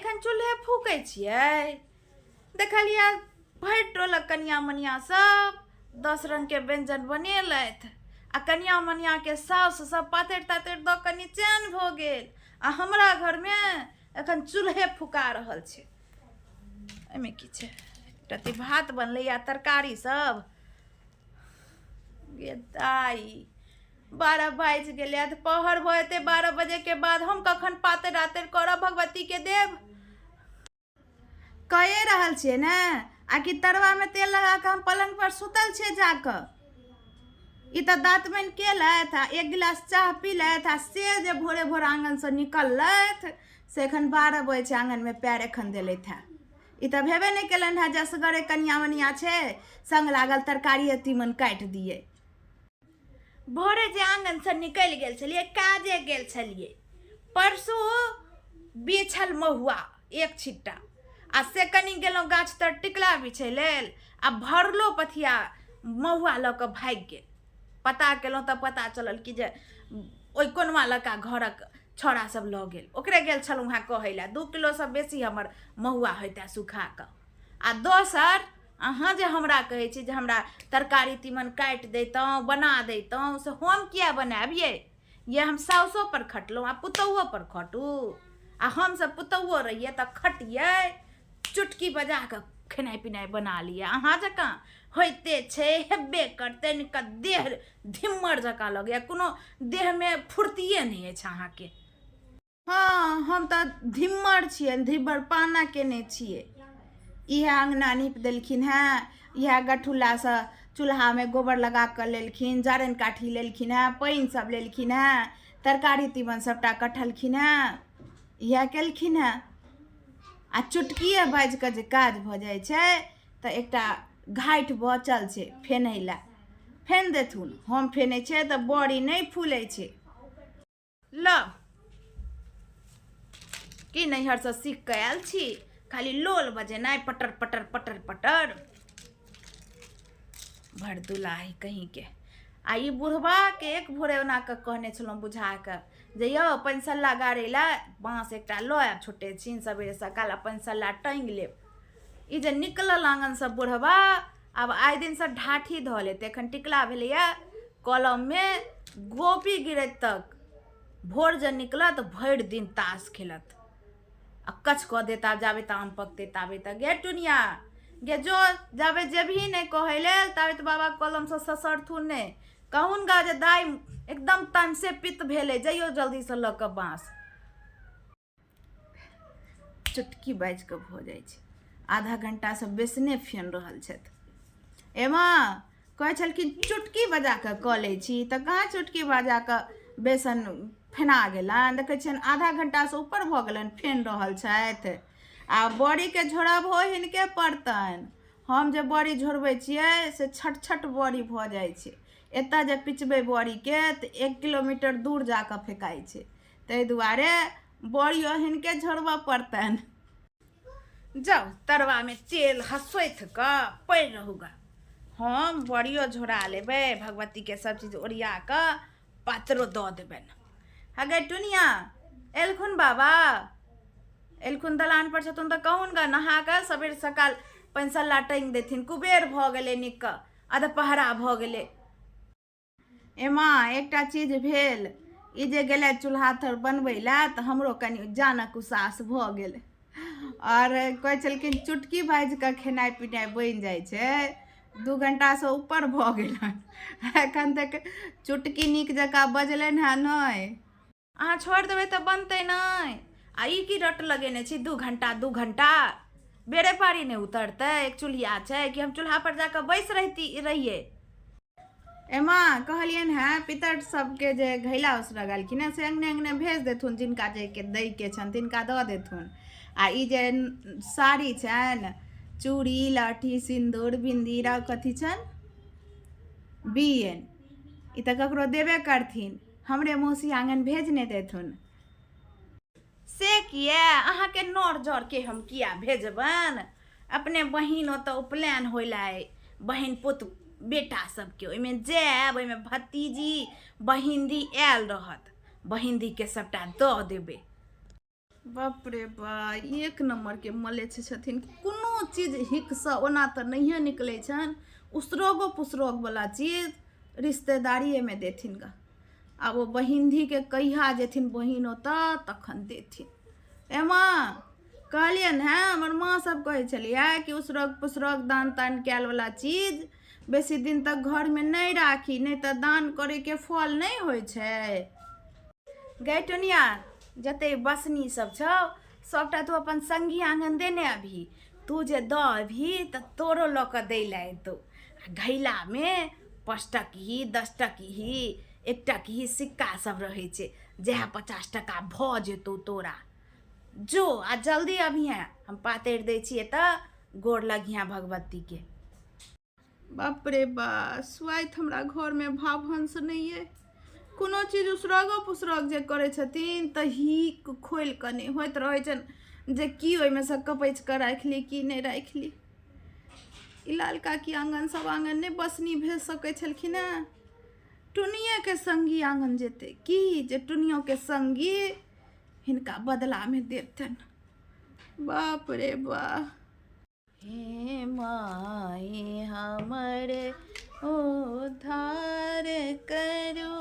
एखन चूल्हे फूकै छियै। देखलियै भरि टोलक कनिया मनिया सब 10 रंग के व्यंजन बनेलथि आ कनिया मनिया के साउस सब पातरि तातरि दऽ कऽ चैन भऽ गेल आ हमरा घर में एखन चूल्हे फुका रहल छै। एहिमे की छै, एकटा भात बनलैया, तरकारी सब। गे दाई 12 बाजि गेलै, पहर भऽ जेतै 12 बजे के बाद हम कखन पातरि रातरि करब भगवती के देव। कहे रहल छियै ने, आकि तरवा में तेल लगा के हम पलंग पर सुतल छियै जाकऽ। ई तऽ दाँत मैन केलथि आ 1 गिलास चाह पीलथि आ से जे भोरे भोर आंगन से निकललथि से एखन 12 बजे छै, आंगन में पैर एखन देलथि है। ई तऽ भेबे नहीं केलनि है जसगरे कनिया मनिया छै, संग लागल तरकारी तीमन काटि दिए। भोरे जे आंगन से निकल गेल छलिए, काजे गेल छलिए, परसू बिछल महुआ 1 छिट्टा आ से कनी गेलहुँ गाछ तर टिकला बिछै लेल आ भरलो पथिया महुआ लऽ कऽ भागि गेल। पता केलहुँ तऽ पता चलल कि जे ओहि कोनवा लड़का घरक छौड़ा सब लऽ गेल। ओकरे गेल छलहुँ हाँ कहै लए, 2 किलो से बेसी हमर महुआ होइते सुखा कऽ। आ दोसर अहाँ जे हमरा कहै छी जे हमरा तरकारी तीमन काटि दैतहुँ, बना दैतहुँ, से हम किया बनायब ये हम साउसो पर खटलहुँ आ पुतौहो पर खटू। आ हमसब पुतौहो रहिए तऽ खटिए, चुटकी बजा कऽ खेनाइ पिनाइ बना लिअ। अहाँ जकाँ होइते छै, हेबे करतै, निका देह धिम्मर जकाँ लगैए, कोनो देह में फुर्तिए नहीं अछि अहाँके। हाँ हम तऽ धिम्मर छियै, धिम्मर पाना केने छियै। इएह अंगना नीप देलखिन हैं, इएह गठुल्ला से चूल्हा में गोबर लगा कर लेलखिन, जारनि काठी लेलखिन हैं, पानि सब लेलखिन हैं, तरकारी तीमन सबटा कटलखिन हैं, इएह केलखिन हैं। आ चुटकिए बाजि कऽ जे काज भऽ जाइ छै तऽ एकटा घाटि बचल छै फेनै लए, फेन देथुन। हम फेनै छै तऽ बड़ी नहीं फूलै छै। ल कि नैहर से सीख कऽ आयल छी, खाली लोल बजेनाइ, पटर पटर पटर पटर। भर दुलाही कहीं के। आ ई बुढ़बा के एक भोरे ओना कऽ कहने छलहुँ बुझा कऽ जे यौ पैनसल्ला गाड़ै लए बाँस एकटा लऽ आयब छोटे छीन, सबेरे सकाल पैनसल्ला टाँगि लेब। ई जे निकलल आंगन से बुढ़बा, आब आइ दिन से ढाठी धऽ लेते। एखन टिकला भेलैया कलम में, गोपी गिरत तक भोर जे निकलत भरि दिन ताश खेलत आ कच कऽ देता जाबे तऽ आम पकते ताबे तक। गे टुनिया गे जो जाबे जेबही नहीं कहै लेल ताबे तऽ बाबा कलम से ससरथुन नहीं। कहून गा जे दाई एकदम तमसे पित्त भेले, जइयो जल्दी से लऽ कऽ बाँस। चुटकी बाजि कऽ भऽ जाइ छै, आधा घंटा से बेसने फेन रहल छथि। एमा कहै छलखिन चुटकी बजा कऽ कऽ लै छी, तऽ कहाँ चुटकी बजा कऽ बेसन फेना गेलनि। देखै छियनि आधा घंटा से ऊपर भऽ गेलनि फेन रहल छथि। आ बड़ी के झोड़बहो हिनके पड़तनि। हम जे बड़ी झोरबै छियै से छट छट बड़ी भऽ जाइ छै। एतऽ जे पिचबै बड़ी के तऽ 1 किलोमीटर दूर जाकऽ फेकाइ छै, ताहि दुआरे बड़ियो हिनके झोरबऽ पड़तनि। जाउ तरवा में तेल हसोथि कऽ पड़ि रहूगा, हम बड़ियो झोरा लेबै, भगवती के सब चीज ओरिया कऽ पात्रो दऽ देबनि। हगे टुनिया एलखुन बाबा, एलखुन दलान पर छथुन तऽ कहून गा नहा कऽ सबेर सकाल पैनसल्ला टाँगि देथिन। कुबेर भऽ गेलै निक कऽ, अधपहरा भऽ गेलै। एमा एकटा चीज भेल, ई जे गेलै चूल्हा तर बनबै लए तऽ हमरो कनि जानक उसास भऽ गेल। और कहै छलखिन चुटकी बाजि कऽ खेनाइ पिनाइ बनि जाइ छै। 2 घंटा से ऊपर भऽ गेलनि, एखन तक चुटकी नीक जकाँ बजलनि हैं नहि। अहाँ छोड़ देबै तऽ बनतै नहि। आ ई की रट लगेने छी 2 घंटा 2 घंटा, बेरे पारी नहीं उतरतै। एक चूल्हा छै कि हम चूल्हा पर जाकर बैस रहिए। एमा कहलियन हैं पितर सबके जे घैला उसरा गेलखिन हैं से अंगने अंगने भेज देथुन, जिनका जे के दै के छन तिनका दऽ देथुन। आ ई जे साड़ी छनि, चूड़ी लहठी सिंदूर बिंदी र कथी छनि बियन, ई तऽ ककरो देबे करथिन, हमरे मौसी आंगन भेजने देथुन। से किया अहाँ के नौर जर के हम किया भेजबन? अपने बहिन ओतऽ उपनयन होइला, बहिन पुत बेटा सबके ओहिमे जायब, ओहिमे भतीजी बहिनदी आयल रहत, बहिनदी के सबटा दऽ देबै। बाप रे बा, एक नंबर के मलेच्छ छथिन। कोनो चीज हिकसँ ओना तऽ नहिए निकलै छनि, उसरोगो पुसरोग वाला चीज रिश्तेदारिएमे देथिन गा। आब ओ बहिनधीके कहिया जेथिन बहिन ओतऽ तखन देथिन। एमा कहलियनि हेँ, हमर माँ सब कहै छलियै कि उसरोग पुसरोग दान तान कयल वाला चीज बेसी दिन तक घरमे नहि राखी, नहि तऽ दान करैके फल नहि होइ छै। गै टुनिया, जते बसनी सब छौ सबटा तू अपन संगी आंगन देने अभी। तू जे दऽ अभी तऽ तोरो लऽ कऽ दै लए एतौ। घैलामे 5 टकही 10 टकही 1 टकही सिक्का सब रहै छै, जएह 50 टका भऽ जेतौ तोरा। जो आ जल्दी अभिहेँ, हम पातरि दै छियै तऽ गोर लगिहेँ भगवतीके। बाप रे बा, स्वाति हमरा घरमे भावहंस नहि अइ। कोनो चीज उसरगो पुसरग जे करै छथिन तऽ हिक खोलि कऽ नहि होइत रहै छनि जे की ओहिमे सँ कपैच कऽ राखि ली की नहि राखि ली। ई लाल काकी आँगन सब आँगन नहि बसनी भेज सकै छलखिन हेँ। टुनिएके संगी आँगन जेतै की, जे टुनियोके संगी हिनका बदलामे देतनि। बाप रे बा। हे माई हमर उद्धार करो,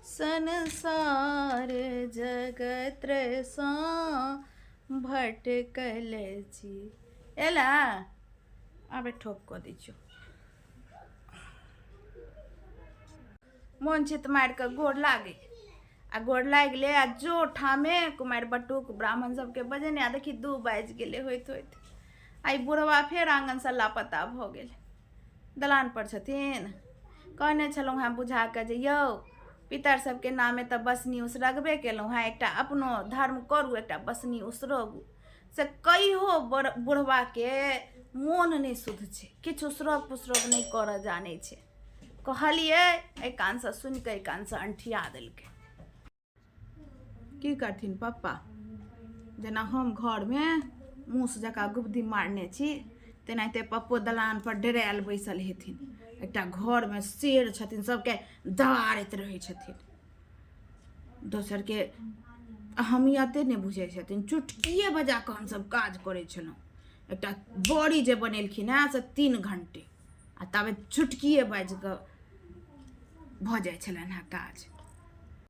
संसार जगत सँ भटकल छी। एला आबे ठोक कऽ दै छियौ। मोन चित मारि कऽ गोर लागे आ गोर लागि ले आ जो ठामे कुमारि बटुक ब्राह्मण सबके बजेने। आ देखी 2 बाजि गेलै होइत होइत। आई बुढ़वा फेर आंगनसँ लापता भऽ गेल। दलान पर छथिन। कहने छलहुँ हेँ बुझा कऽ जे यौ पितर सबके नामे तऽ बसनी उसरगबे केलहुँ हेँ, एकटा अपनो धर्म करू, एकटा बसनी उसरगू। से कहियो बुढ़वाके मोन नहि शुद्ध छै, किछु उसरग पुसरग नहि करऽ जानै छै। कहलिए एहि कानसँ सुनि कऽ एहि कानसँ अंठिया देलकै। की करथिन पप्पा, जेना हम घरमे मूस जकाँ गुबदी मारने छी तेनाहिते पप्पो दलान पर डेरायल बैसल हेथिन। एकटा घरमे शेर छथिन, सबके दबारैत रहै छथिन। दोसरके अहमियते नहि बुझै छथिन। चुटकिए बजा कऽ हमसब काज करै छलहुँ। एकटा बड़ी जे बनेलखिन हेँ से 3 घंटे आ ताबे चुटकिए बाजि कऽ भऽ जाइ छलनि हेँ काज।